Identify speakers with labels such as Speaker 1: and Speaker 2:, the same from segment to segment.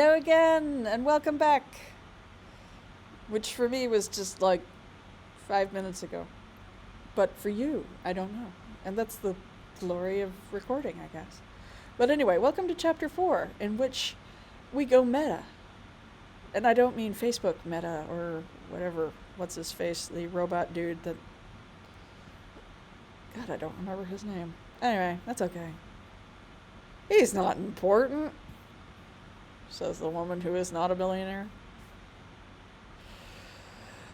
Speaker 1: Hello again, and welcome back. Which for me was just like 5 minutes ago. But for you, I don't know. And that's the glory of recording, I guess. But anyway, welcome to Chapter 4, in which we go meta. And I don't mean Facebook meta or whatever, what's his face, the robot dude that... God, I don't remember his name. Anyway, that's okay. He's not important, says the woman who is not a billionaire.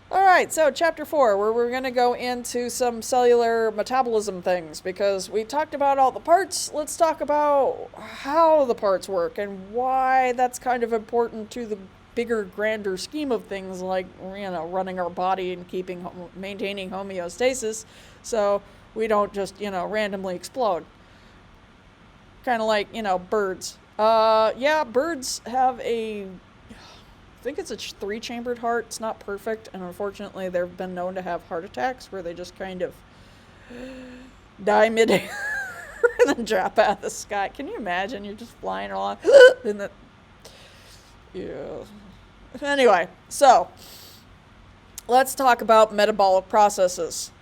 Speaker 1: Alright, so Chapter 4, where we're going to go into some cellular metabolism things, because we talked about all the parts. Let's talk about how the parts work and why that's kind of important to the bigger, grander scheme of things, like, running our body and maintaining homeostasis, so we don't just, randomly explode. Kind of like, birds. Birds have I think it's a 3-chambered heart. It's not perfect, and unfortunately they've been known to have heart attacks where they just kind of die midair and then drop out of the sky. Can you imagine? You're just flying along and Anyway, so let's talk about metabolic processes.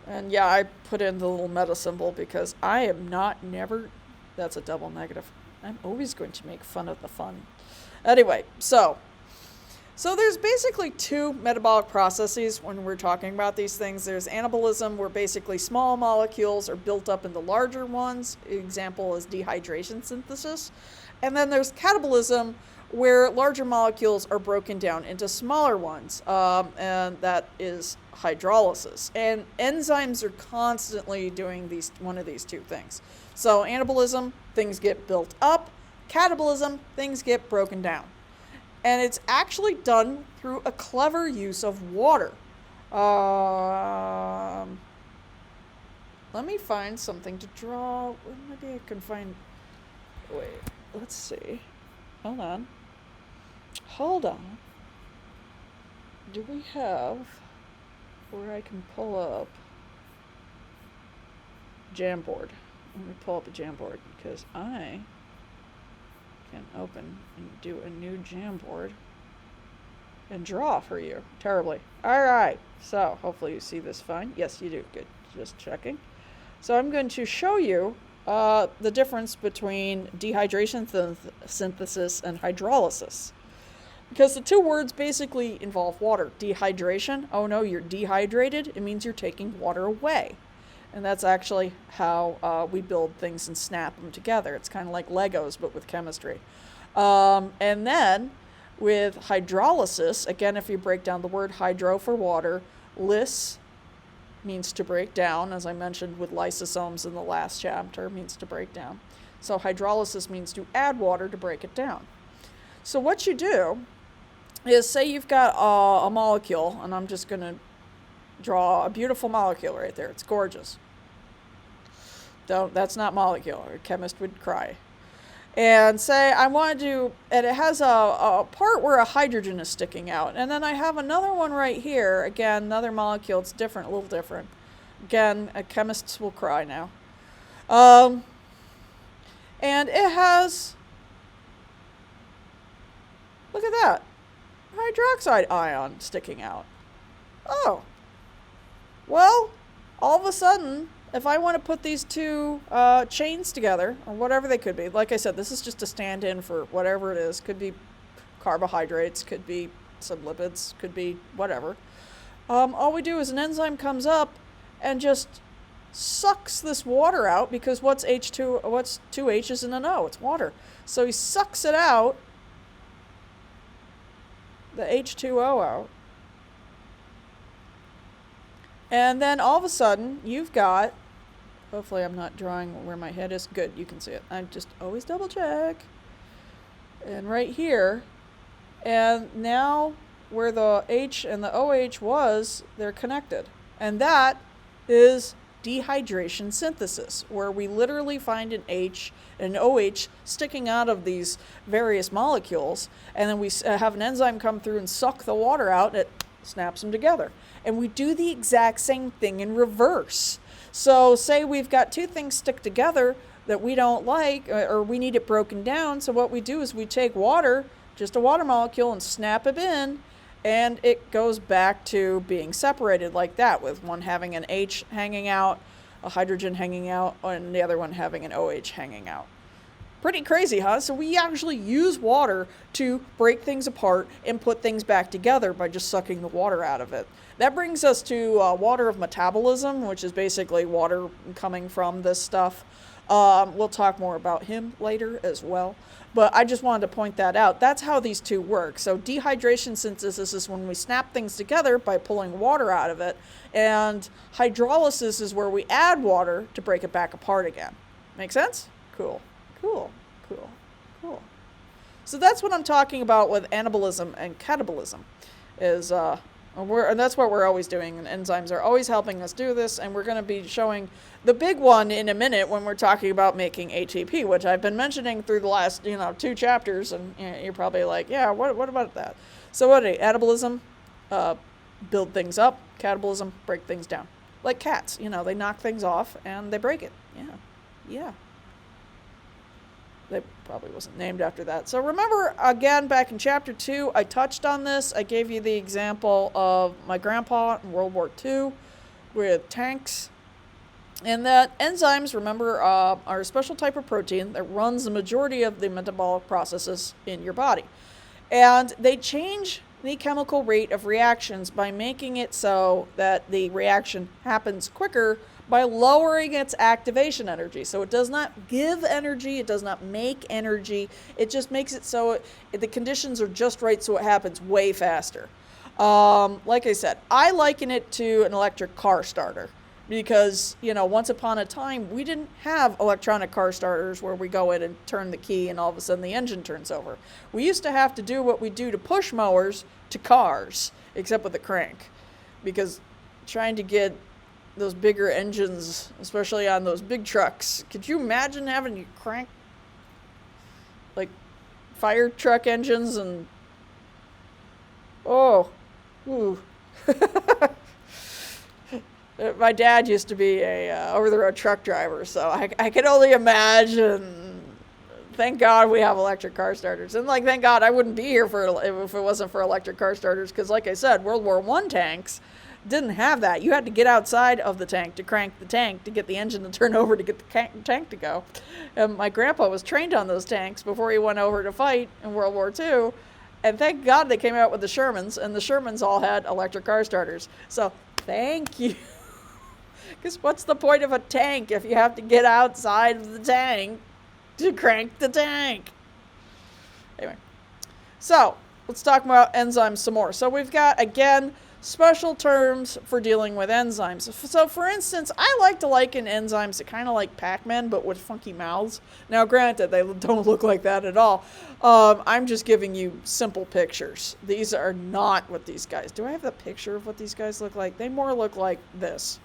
Speaker 1: And yeah, I put in the little meta symbol because I am never... That's a double negative. I'm always going to make fun of the fun. Anyway, so there's basically 2 metabolic processes when we're talking about these things. There's anabolism, where basically small molecules are built up into larger ones. Example is dehydration synthesis. And then there's catabolism, where larger molecules are broken down into smaller ones. And that is hydrolysis. And enzymes are constantly doing one of these 2 things. So anabolism, things get built up. Catabolism, things get broken down. And it's actually done through a clever use of water. Let me find something to draw. Maybe I can find... Wait, let's see. Hold on. Do we have where I can pull up Jamboard? Let me pull up a Jamboard because I can open and do a new Jamboard and draw for you terribly. Alright, so hopefully you see this fine. Yes, you do. Good. Just checking. So I'm going to show you the difference between dehydration synthesis and hydrolysis. Because the 2 words basically involve water. Dehydration, oh no, you're dehydrated. It means you're taking water away. And that's actually how we build things and snap them together. It's kind of like Legos, but with chemistry. And then with hydrolysis, again, if you break down the word hydro for water, lys means to break down, as I mentioned with lysosomes in the last chapter, means to break down. So hydrolysis means to add water to break it down. So what you do is, say you've got a molecule, and I'm just going to draw a beautiful molecule right there. It's gorgeous. That's not molecule. A chemist would cry. And say I want to do, and it has a part where a hydrogen is sticking out. And then I have another one right here. Again, another molecule. It's different, a little different. Again, chemists will cry now. And it has, look at that, hydroxide ion sticking out. Oh. Well, all of a sudden, if I want to put these 2 chains together, or whatever they could be, like I said, this is just a stand-in for whatever it is. Could be carbohydrates, could be some lipids, could be whatever. All we do is an enzyme comes up and just sucks this water out, because what's 2 H's and an O? It's water. So he sucks it out, the H2O out. And then all of a sudden, you've got, hopefully I'm not drawing where my head is. Good, you can see it. I just always double check. And right here, and now where the H and the OH was, they're connected. And that is dehydration synthesis, where we literally find an H and an OH sticking out of these various molecules, and then we have an enzyme come through and suck the water out, and it snaps them together. And we do the exact same thing in reverse. So say we've got 2 things stick together that we don't like, or we need it broken down. So what we do is we take water, just a water molecule, and snap it in, and it goes back to being separated like that, with one having an H hanging out, a hydrogen hanging out, and the other one having an OH hanging out. Pretty crazy, huh? So we actually use water to break things apart and put things back together by just sucking the water out of it. That brings us to water of metabolism, which is basically water coming from this stuff. We'll talk more about him later as well. But I just wanted to point that out. That's how these two work. So dehydration synthesis is when we snap things together by pulling water out of it. And hydrolysis is where we add water to break it back apart again. Make sense? Cool. So that's what I'm talking about with anabolism and catabolism. And that's what we're always doing. And enzymes are always helping us do this. And we're going to be showing the big one in a minute when we're talking about making ATP, which I've been mentioning through the last 2 chapters. And you're probably like, yeah, what about that? So anabolism, build things up. Catabolism, break things down. Like cats, they knock things off and they break it. Yeah. They probably wasn't named after that. So remember, again, back in chapter 2, I touched on this. I gave you the example of my grandpa in World War II with tanks. And that enzymes, remember, are a special type of protein that runs the majority of the metabolic processes in your body. And they change the chemical rate of reactions by making it so that the reaction happens quicker by lowering its activation energy. So it does not give energy, it does not make energy, it just makes it so the conditions are just right so it happens way faster. Like I said, I liken it to an electric car starter because, once upon a time, we didn't have electronic car starters where we go in and turn the key and all of a sudden the engine turns over. We used to have to do what we do to push mowers to cars, except with a crank, because trying to get those bigger engines, especially on those big trucks. Could you imagine having to crank like fire truck engines and My dad used to be a over-the-road truck driver, so I can only imagine. Thank God we have electric car starters. And thank God I wouldn't be here if it wasn't for electric car starters, because like I said, World War I tanks didn't have that. You had to get outside of the tank to crank the tank to get the engine to turn over to get the tank to go. And my grandpa was trained on those tanks before he went over to fight in World War II. And thank God they came out with the Shermans, and the Shermans all had electric car starters. So thank you. Because what's the point of a tank if you have to get outside of the tank to crank the tank? Anyway, so let's talk about enzymes some more. So we've got, again, special terms for dealing with enzymes. So for instance, I like to liken enzymes to kind of like Pac-Man, but with funky mouths. Now granted, they don't look like that at all. I'm just giving you simple pictures. These are not what these guys, do I have the picture of what these guys look like? They more look like this.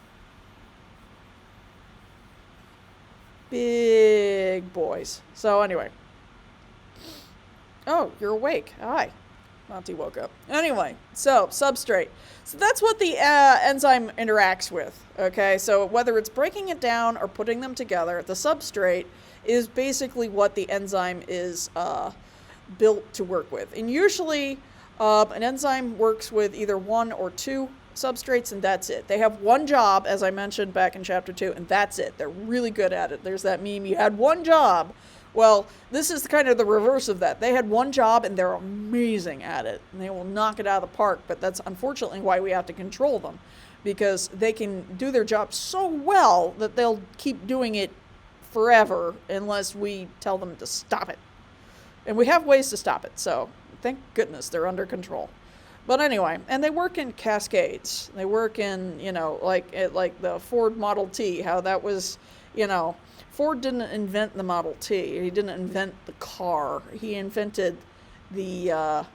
Speaker 1: Big boys. So anyway. Oh, you're awake. Hi. Monty woke up. Anyway, so substrate. So that's what the enzyme interacts with, okay? So whether it's breaking it down or putting them together, the substrate is basically what the enzyme is built to work with. And usually an enzyme works with either one or two substrates, and that's it. They have one job, as I mentioned back in chapter 2, and that's it. They're really good at it. There's that meme, you had one job. Well, this is kind of the reverse of that. They had one job and they're amazing at it. And they will knock it out of the park. But that's unfortunately why we have to control them. Because they can do their job so well that they'll keep doing it forever unless we tell them to stop it. And we have ways to stop it. So thank goodness they're under control. But anyway, and they work in cascades. They work in, like the Ford Model T, how that was, Ford didn't invent the Model T. He didn't invent the car. He invented the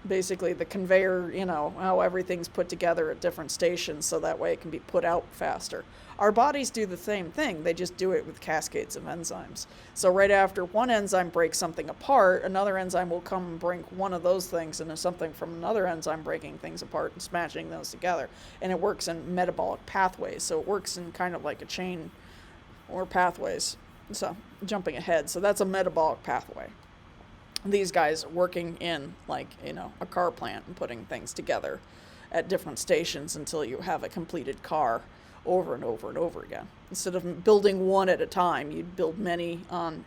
Speaker 1: basically the conveyor, how everything's put together at different stations so that way it can be put out faster. Our bodies do the same thing. They just do it with cascades of enzymes. So right after one enzyme breaks something apart, another enzyme will come and break one of those things, and there's something from another enzyme breaking things apart and smashing those together. And it works in metabolic pathways. So it works in kind of like a chain or pathways. So jumping ahead. So that's a metabolic pathway. These guys working in like, a car plant and putting things together at different stations until you have a completed car over and over and over again. Instead of building one at a time, you'd build many on,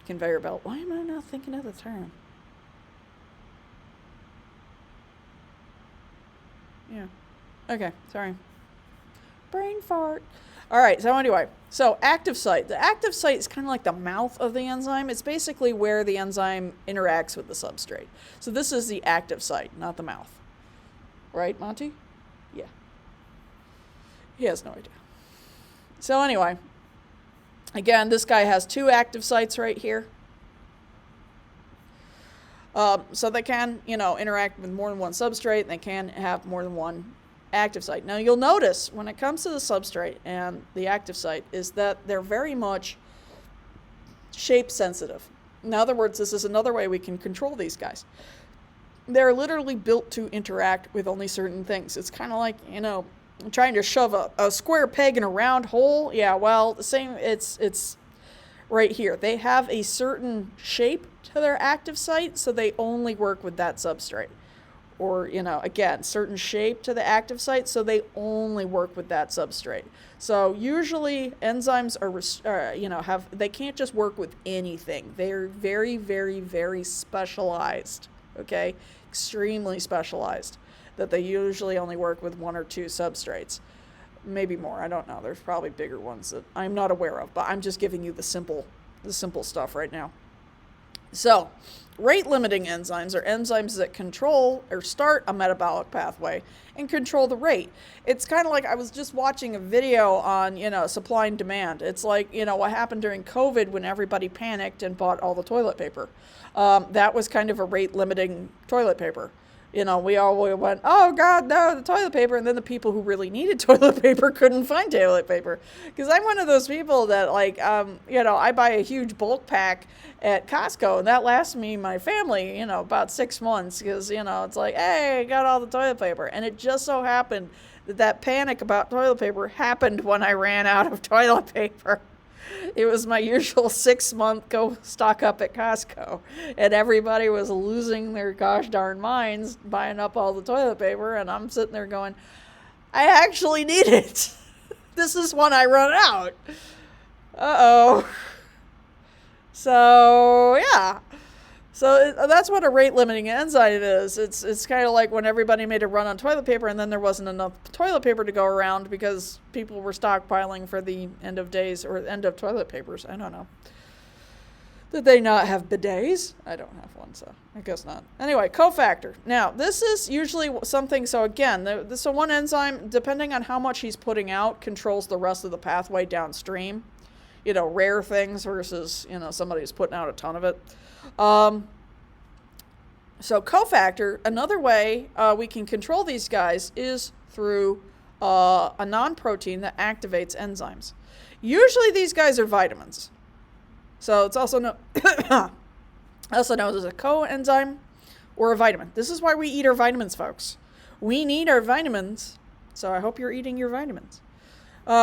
Speaker 1: conveyor belt. Why am I not thinking of the term? Yeah. Okay, sorry. Brain fart. All right, so anyway, so active site. The active site is kind of like the mouth of the enzyme. It's basically where the enzyme interacts with the substrate. So this is the active site, not the mouth. Right, Monty? Yeah. He has no idea. So anyway, again, this guy has 2 active sites right here. So they can, interact with more than one substrate, and they can have more than one active site. Now you'll notice when it comes to the substrate and the active site is that they're very much shape sensitive. In other words, this is another way we can control these guys. They're literally built to interact with only certain things. It's kind of like, trying to shove a square peg in a round hole. Yeah, well, the same, it's right here. They have a certain shape to their active site, so they only work with that substrate. Or, again, certain shape to the active site, so they only work with that substrate. So usually enzymes are, they can't just work with anything. They're very, very, very specialized, okay? Extremely specialized, that they usually only work with 1 or 2 substrates. Maybe more, I don't know. There's probably bigger ones that I'm not aware of, but I'm just giving you the simple stuff right now. So, rate-limiting enzymes are enzymes that control or start a metabolic pathway and control the rate. It's kind of like I was just watching a video on, supply and demand. It's like, what happened during COVID when everybody panicked and bought all the toilet paper. That was kind of a rate-limiting toilet paper. We all went, oh, God, no, the toilet paper. And then the people who really needed toilet paper couldn't find toilet paper. Because I'm one of those people that, I buy a huge bulk pack at Costco. And that lasts me and my family, about 6 months. Because, it's like, hey, I got all the toilet paper. And it just so happened that panic about toilet paper happened when I ran out of toilet paper. It was my usual 6-month go stock up at Costco. And everybody was losing their gosh darn minds buying up all the toilet paper. And I'm sitting there going, I actually need it. This is when I run out. Uh-oh. So, yeah. So that's what a rate-limiting enzyme is. It's kind of like when everybody made a run on toilet paper and then there wasn't enough toilet paper to go around because people were stockpiling for the end of days or end of toilet papers. I don't know. Did they not have bidets? I don't have one, so I guess not. Anyway, cofactor. Now, this is usually something, so again, so one enzyme, depending on how much he's putting out, controls the rest of the pathway downstream. Rare things versus, somebody who's putting out a ton of it. So cofactor, another way we can control these guys is through a non-protein that activates enzymes. Usually these guys are vitamins. So it's also known as a coenzyme or a vitamin. This is why we eat our vitamins, folks. We need our vitamins, so I hope you're eating your vitamins.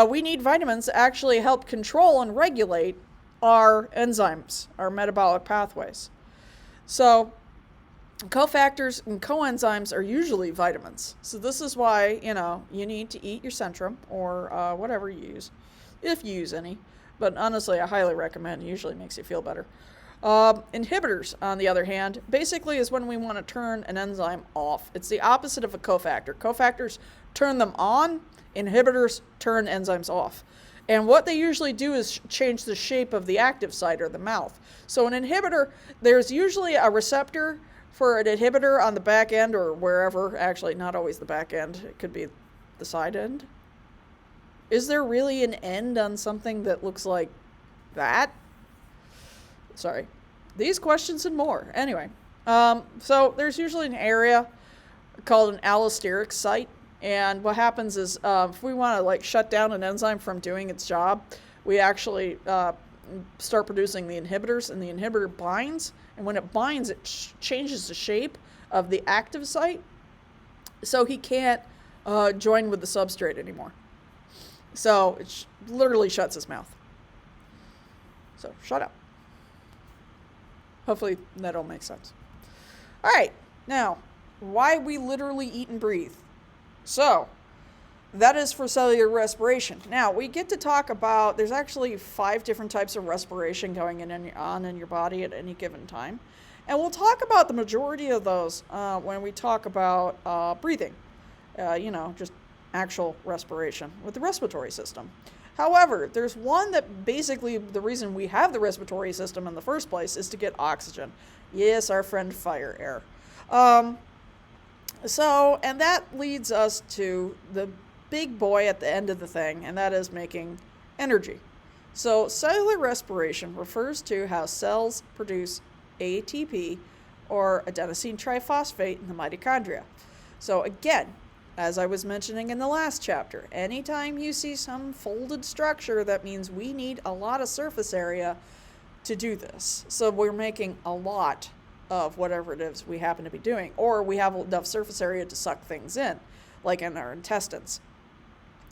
Speaker 1: We need vitamins to actually help control and regulate our enzymes, our metabolic pathways. So cofactors and coenzymes are usually vitamins. So this is why, you need to eat your Centrum or whatever you use, if you use any. But honestly, I highly recommend. It usually makes you feel better. Inhibitors, on the other hand, basically is when we want to turn an enzyme off. It's the opposite of a cofactor. Cofactors turn them on. Inhibitors turn enzymes off. And what they usually do is change the shape of the active site or the mouth. So an inhibitor, there's usually a receptor for an inhibitor on the back end or wherever. Actually, not always the back end. It could be the side end. Is there really an end on something that looks like that? Sorry. These questions and more. Anyway, so there's usually an area called an allosteric site. And what happens is if we want to shut down an enzyme from doing its job, we actually start producing the inhibitors, and the inhibitor binds. And when it binds, it changes the shape of the active site, so he can't join with the substrate anymore. So it literally shuts his mouth. So shut up. Hopefully that'll make sense. All right, now, why we literally eat and breathe. So, that is for cellular respiration. Now, we get to talk about, there's actually 5 different types of respiration going on in your body at any given time. And we'll talk about the majority of those when we talk about breathing. Just actual respiration with the respiratory system. However, there's one that basically the reason we have the respiratory system in the first place is to get oxygen. Yes, our friend fire air. And that leads us to the big boy at the end of the thing, and that is making energy. So cellular respiration refers to how cells produce ATP, or adenosine triphosphate, in the mitochondria. So again, as I was mentioning in the last chapter, anytime you see some folded structure, that means we need a lot of surface area to do this. So we're making a lot of whatever it is we happen to be doing, or we have enough surface area to suck things in, like in our intestines.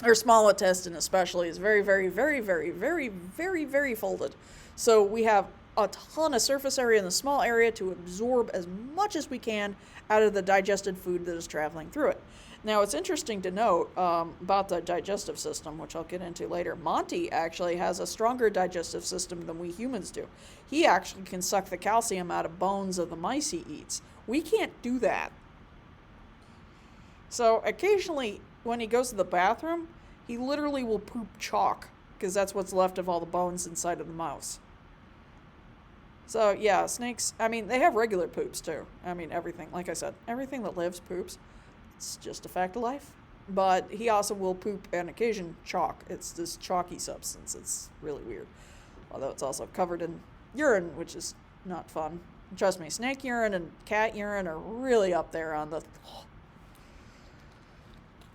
Speaker 1: Our small intestine especially is very, very, very, very, very, very, very folded. So we have a ton of surface area in the small area to absorb as much as we can out of the digested food that is traveling through it. Now, it's interesting to note about the digestive system, which I'll get into later. Monty actually has a stronger digestive system than we humans do. He actually can suck the calcium out of bones of the mice he eats. We can't do that. So occasionally, when he goes to the bathroom, he literally will poop chalk, because that's what's left of all the bones inside of the mouse. So yeah, snakes, they have regular poops too. Everything, like I said, everything that lives poops. It's just a fact of life. But he also will poop on occasion chalk. It's this chalky substance. It's really weird. Although it's also covered in urine, which is not fun. Trust me, snake urine and cat urine are really up there on the...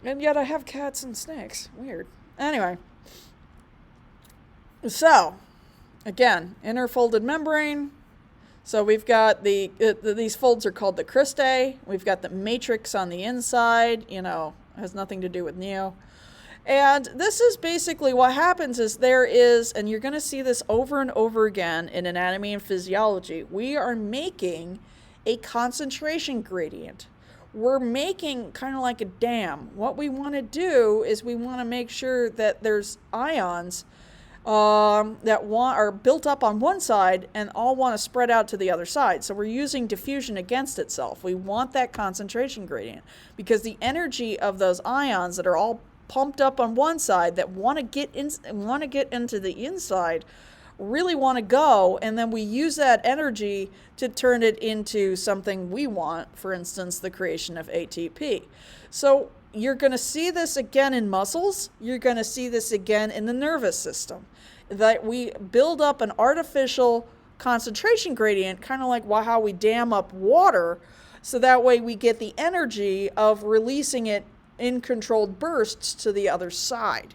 Speaker 1: And yet I have cats and snakes. Weird. Anyway. So, again, inner folded membrane. So we've got these folds are called the cristae. We've got the matrix on the inside, has nothing to do with Neo. And this is basically what happens is and you're going to see this over and over again in anatomy and physiology, we are making a concentration gradient. We're making kind of like a dam. What we want to do is we want to make sure that there's ions that are built up on one side and all want to spread out to the other side. So we're using diffusion against itself. We want that concentration gradient because the energy of those ions that are all pumped up on one side that want to get into the inside really want to go, and then we use that energy to turn it into something we want, for instance, the creation of ATP. So you're going to see this again in muscles. You're going to see this again in the nervous system. That we build up an artificial concentration gradient, kind of like how we dam up water, so that way we get the energy of releasing it in controlled bursts to the other side.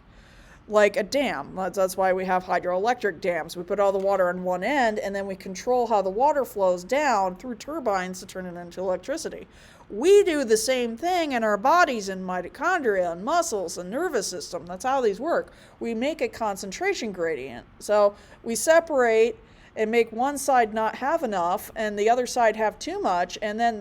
Speaker 1: Like a dam. That's why we have hydroelectric dams. We put all the water on one end, and then we control how the water flows down through turbines to turn it into electricity. We do the same thing in our bodies, in mitochondria and muscles and nervous system. That's how these work. We make a concentration gradient. So we separate and make one side not have enough and the other side have too much, and then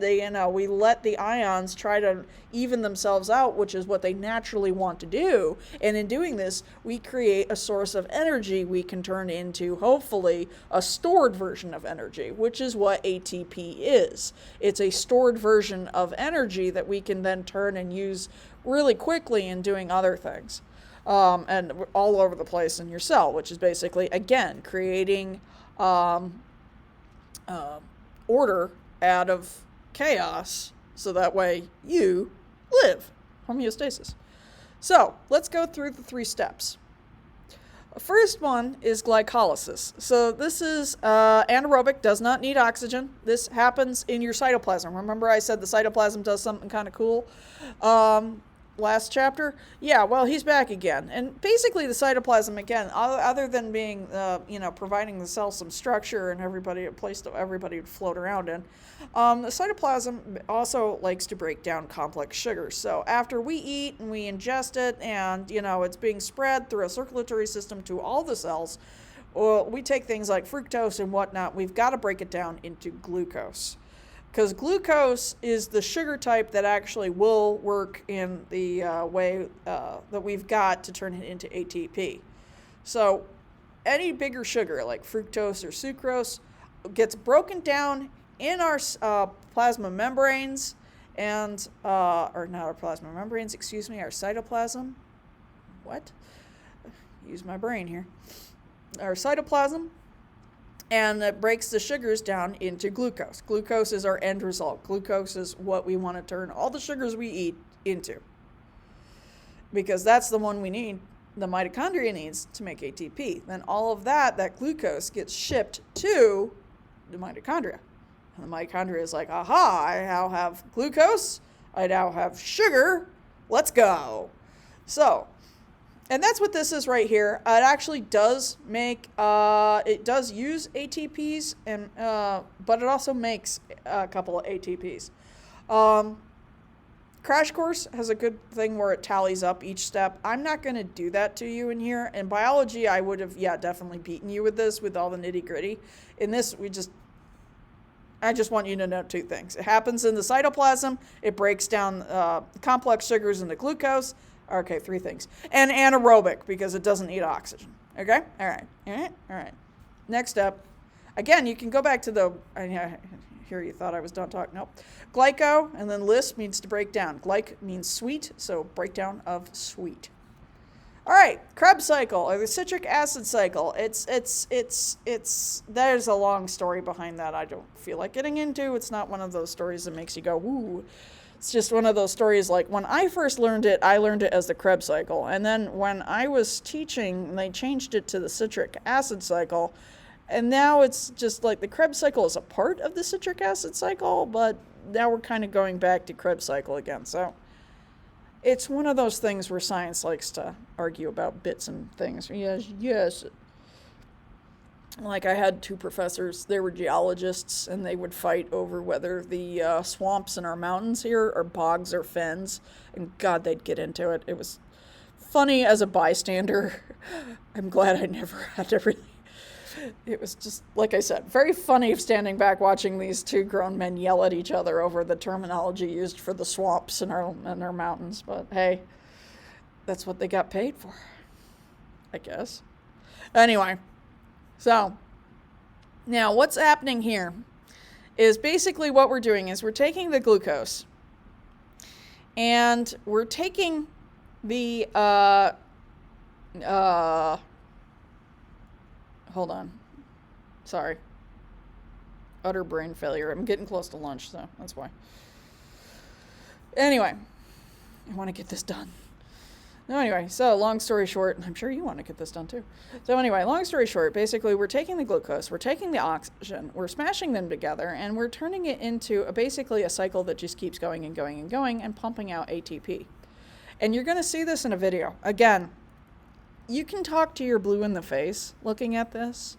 Speaker 1: we let the ions try to even themselves out, which is what they naturally want to do. And in doing this, we create a source of energy we can turn into, hopefully, a stored version of energy, which is what ATP is. It's a stored version of energy that we can then turn and use really quickly in doing other things. And all over the place in your cell, which is basically, again, creating order out of chaos, so that way you live. Homeostasis. So let's go through the 3 steps. The first one is glycolysis. So this is anaerobic, does not need oxygen. This happens in your cytoplasm. Remember I said the cytoplasm does something kind of cool last chapter? Yeah, well, he's back again. And basically the cytoplasm, again, other than being, providing the cell some structure and a place that everybody would float around in, the cytoplasm also likes to break down complex sugars. So after we eat and we ingest it and, it's being spread through a circulatory system to all the cells, Well, we take things like fructose and whatnot, we've got to break it down into glucose. Because glucose is the sugar type that actually will work in the way that we've got to turn it into ATP. So any bigger sugar like fructose or sucrose gets broken down in our plasma membranes and, or not our plasma membranes, excuse me, our cytoplasm. What? Use my brain here. Our cytoplasm. And it breaks the sugars down into glucose. Glucose is our end result. Glucose is what we want to turn all the sugars we eat into. Because that's the one we need, the mitochondria needs to make ATP. Then all of that glucose gets shipped to the mitochondria. And the mitochondria is like, aha, I now have glucose, I now have sugar, let's go. So, and that's what this is right here. It actually does make, it does use ATPs, and but it also makes a couple of ATPs. Crash Course has a good thing where it tallies up each step. I'm not going to do that to you in here. In biology, I would have, definitely beaten you with this, with all the nitty gritty. In this, I just want you to know two things. It happens in the cytoplasm. It breaks down complex sugars into glucose. Okay, three things. And anaerobic, because it doesn't need oxygen. Okay? All right. Next up. Again, you can go back to the, here you thought I was done talking. Nope. Glyco, and then lys means to break down. Glyc means sweet, so breakdown of sweet. All right, Krebs cycle, or the citric acid cycle. There's a long story behind that I don't feel like getting into. It's not one of those stories that makes you go, ooh. It's just one of those stories like when I first learned it, I learned it as the Krebs cycle. And then when I was teaching, they changed it to the citric acid cycle. And now it's just like the Krebs cycle is a part of the citric acid cycle, but now we're kind of going back to Krebs cycle again. So it's one of those things where science likes to argue about bits and things. Yes. Like I had two professors, they were geologists, and they would fight over whether the swamps in our mountains here are bogs or fens. And God, they'd get into it. It was funny as a bystander. I'm glad I never had to really. It was just, like I said, very funny standing back watching these two grown men yell at each other over the terminology used for the swamps in our mountains. But hey, that's what they got paid for, I guess. Anyway. So, now what's happening here is basically what we're doing is we're taking the glucose and we're taking the, hold on, sorry, utter brain failure. I'm getting close to lunch, so that's why. Anyway, I want to get this done. No, anyway, so long story short, I'm sure you want to get this done too. So anyway, long story short, basically we're taking the glucose, we're taking the oxygen, we're smashing them together, and we're turning it into basically a cycle that just keeps going and going and going and pumping out ATP. And you're going to see this in a video. Again, you can talk to your blue in the face looking at this,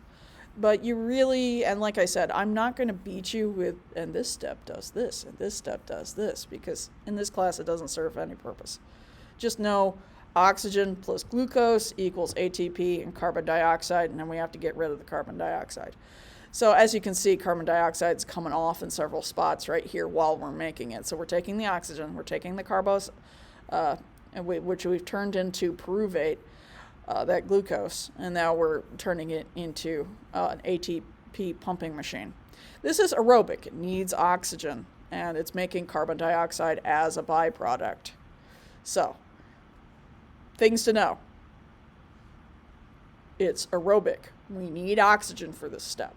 Speaker 1: but you really, and like I said, I'm not going to beat you with, and this step does this, and this step does this, because in this class it doesn't serve any purpose. Just know oxygen plus glucose equals ATP and carbon dioxide, and then we have to get rid of the carbon dioxide. So as you can see, carbon dioxide is coming off in several spots right here while we're making it. So we're taking the oxygen, we're taking the carbos, which we've turned into pyruvate, that glucose, and now we're turning it into an ATP pumping machine. This is aerobic. It needs oxygen, and it's making carbon dioxide as a byproduct. So, things to know. It's aerobic. We need oxygen for this step.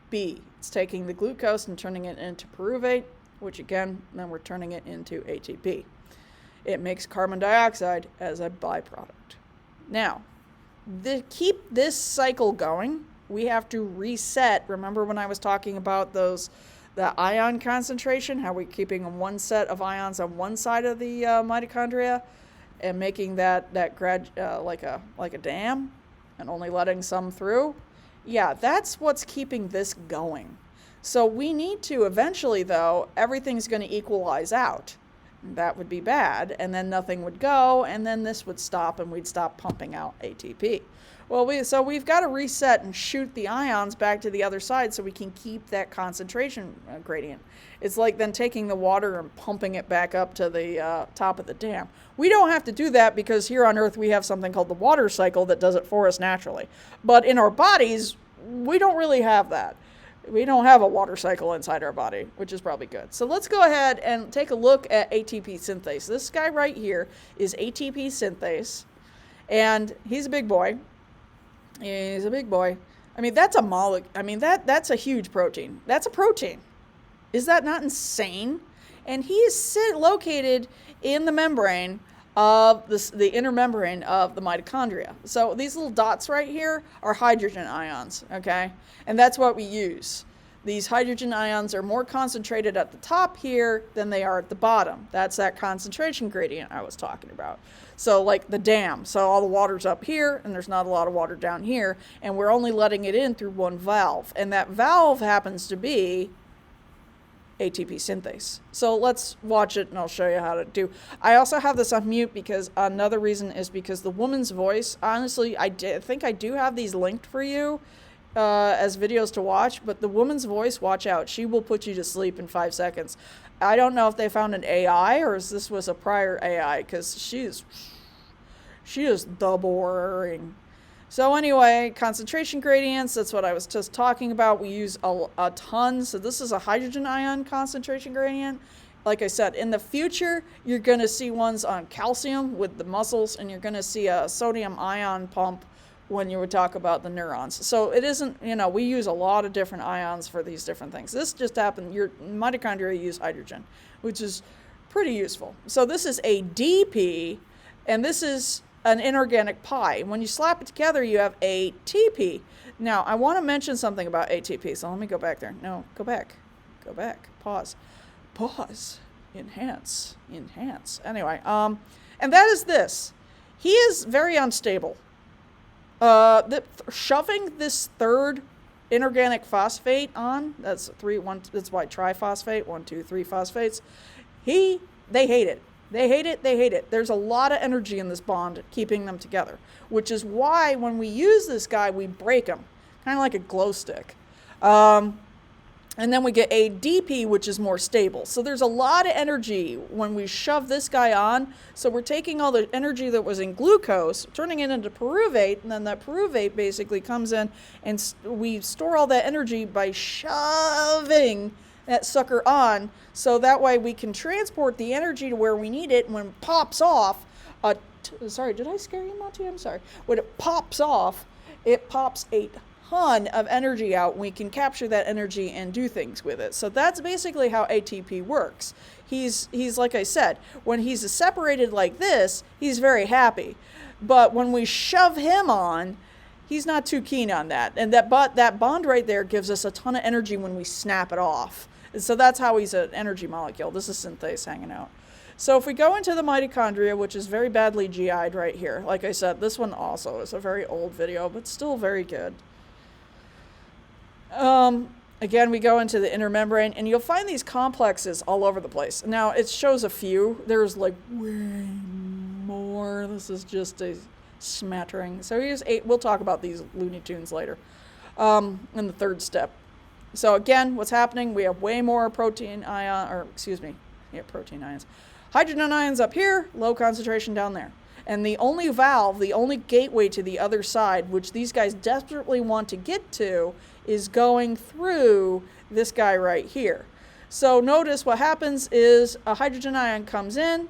Speaker 1: B, it's taking the glucose and turning it into pyruvate, which again, then we're turning it into ATP. It makes carbon dioxide as a byproduct. Now, to keep this cycle going, we have to reset. Remember when I was talking about the ion concentration, how we're keeping one set of ions on one side of the mitochondria and making that like a dam and only letting some through? Yeah, that's what's keeping this going. So we need to eventually, though, everything's going to equalize out. That would be bad, and then nothing would go, and then this would stop, and we'd stop pumping out ATP. Well, so we've got to reset and shoot the ions back to the other side so we can keep that concentration gradient. It's like then taking the water and pumping it back up to the top of the dam. We don't have to do that because here on Earth we have something called the water cycle that does it for us naturally. But in our bodies, we don't really have that. We don't have a water cycle inside our body, which is probably good. So let's go ahead and take a look at ATP synthase. This guy right here is ATP synthase, and he's a big boy. He's a big boy. I mean, that's a molecule. I mean, that's a huge protein. That's a protein. Is that not insane? And he is located in the membrane of the inner membrane of the mitochondria. So these little dots right here are hydrogen ions, okay? And that's what we use. These hydrogen ions are more concentrated at the top here than they are at the bottom. That's that concentration gradient I was talking about. So like the dam, so all the water's up here and there's not a lot of water down here, and we're only letting it in through one valve. And that valve happens to be ATP synthase. So let's watch it and I'll show you how to do. I also have this on mute because another reason is because the woman's voice, honestly, I think I do have these linked for you as videos to watch, but the woman's voice, watch out. She will put you to sleep in 5 seconds. I don't know if they found an AI or if this was a prior AI, because she is the boring. So anyway, concentration gradients, that's what I was just talking about. We use a ton. So this is a hydrogen ion concentration gradient. Like I said, in the future, you're going to see ones on calcium with the muscles, and you're going to see a sodium ion pump when you would talk about the neurons. So it isn't, we use a lot of different ions for these different things. This just happened, your mitochondria use hydrogen, which is pretty useful. So this is ADP, and this is an inorganic pi. When you slap it together, you have ATP. Now, I want to mention something about ATP, so let me go back there. No, go back, pause, enhance. Anyway, and that is this. He is very unstable. Shoving this third inorganic phosphate on, that's why triphosphate, 1, 2, 3 phosphates, they hate it. They hate it. There's a lot of energy in this bond keeping them together, which is why when we use this guy, we break him, kind of like a glow stick. And then we get ADP, which is more stable. So there's a lot of energy when we shove this guy on. So we're taking all the energy that was in glucose, turning it into pyruvate, and then that pyruvate basically comes in, and we store all that energy by shoving that sucker on. So that way we can transport the energy to where we need it. And when it pops off, sorry, did I scare you, Monty? I'm sorry. When it pops off, it pops a ton of energy out. We can capture that energy and do things with it. So that's basically how ATP works. He's like I said, when he's separated like this, he's very happy. But when we shove him on, he's not too keen on that. And that bond right there gives us a ton of energy when we snap it off. And so that's how he's an energy molecule. This is synthase hanging out. So if we go into the mitochondria, which is very badly GI'd right here, like I said, this one also is a very old video, but still very good. Again, we go into the inner membrane, and you'll find these complexes all over the place. Now, it shows a few. There's like way more. This is just a smattering. So here's 8. We'll talk about these Looney Tunes later in the third step. So again, what's happening? We have way more protein ions. Hydrogen ions up here, low concentration down there. And the only valve, the only gateway to the other side, which these guys desperately want to get to, is going through this guy right here. So notice what happens is a hydrogen ion comes in.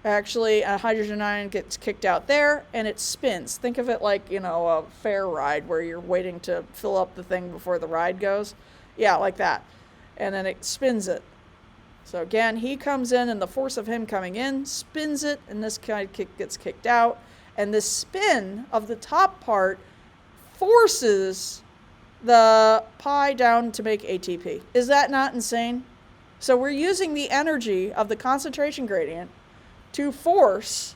Speaker 1: Actually, a hydrogen ion gets kicked out there, and it spins. Think of it like, a fair ride where you're waiting to fill up the thing before the ride goes. Yeah, like that. And then it spins it. So again, he comes in, and the force of him coming in spins it, and this guy gets kicked out. And this spin of the top part forces the pi down to make ATP. Is that not insane? So we're using the energy of the concentration gradient to force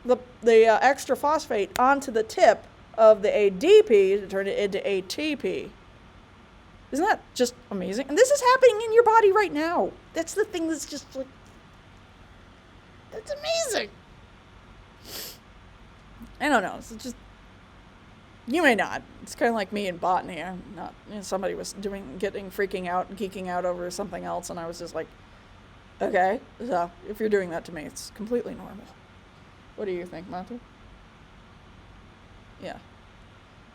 Speaker 1: the extra phosphate onto the tip of the ADP to turn it into ATP. Isn't that just amazing? And this is happening in your body right now. That's the thing that's just like, It's amazing. I don't know. It's just, you may not. It's kind of like me in botany. I'm not, somebody was freaking out and geeking out over something else, and I was just like, okay, so if you're doing that to me, it's completely normal. What do you think, Matthew? Yeah.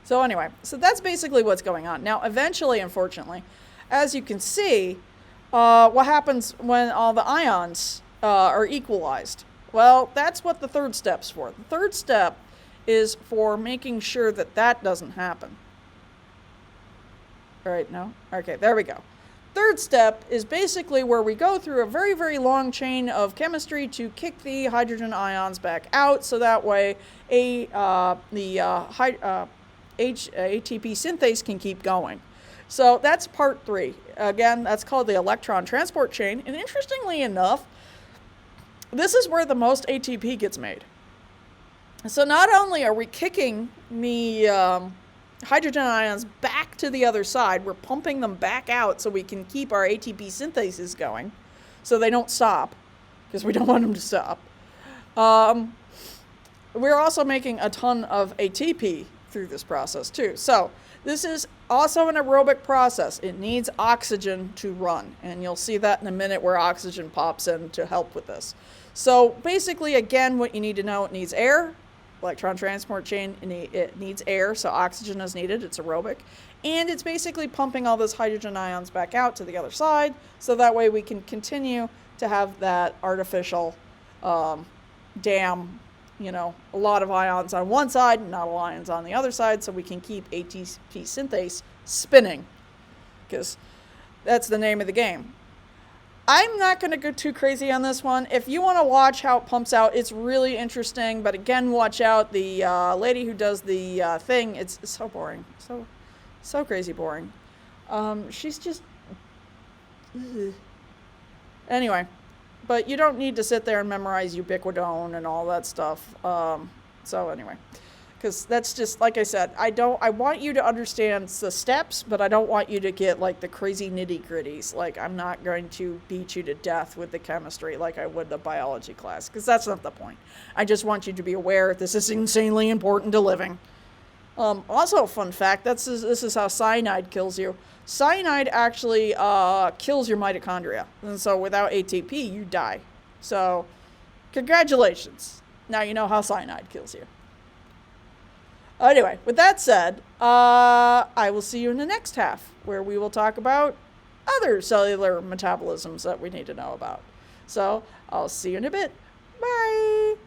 Speaker 1: So anyway, so that's basically what's going on. Now, eventually, unfortunately, as you can see, what happens when all the ions are equalized? Well, that's what the third step's for. The third step is for making sure that that doesn't happen. All right, no? Okay, there we go. Third step is basically where we go through a very, very long chain of chemistry to kick the hydrogen ions back out, so that way ATP synthase can keep going. So that's part 3. Again, that's called the electron transport chain. And interestingly enough, this is where the most ATP gets made. So not only are we kicking the hydrogen ions back to the other side, we're pumping them back out so we can keep our ATP synthases going so they don't stop, because we don't want them to stop. We're also making a ton of ATP through this process too. So this is also an aerobic process. It needs oxygen to run, and you'll see that in a minute where oxygen pops in to help with this. So basically, again, what you need to know, it needs air. Electron transport chain, it needs air, so oxygen is needed. It's aerobic. And it's basically pumping all those hydrogen ions back out to the other side, so that way we can continue to have that artificial dam, a lot of ions on one side and not a lot of ions on the other side, so we can keep ATP synthase spinning, because that's the name of the game. I'm not going to go too crazy on this one. If you want to watch how it pumps out, it's really interesting. But again, watch out. The lady who does the thing, it's so boring. So crazy boring. She's just... Ugh. Anyway, but you don't need to sit there and memorize ubiquitone and all that stuff. So anyway, because that's just, like I said, I want you to understand the steps, but I don't want you to get like the crazy nitty gritties. Like, I'm not going to beat you to death with the chemistry like I would the biology class, because that's not the point. I just want you to be aware this is insanely important to living. Also, fun fact, this is how cyanide kills you. Cyanide actually kills your mitochondria, and so without ATP, you die. So, congratulations. Now you know how cyanide kills you. Anyway, with that said, I will see you in the next half, where we will talk about other cellular metabolisms that we need to know about. So, I'll see you in a bit. Bye!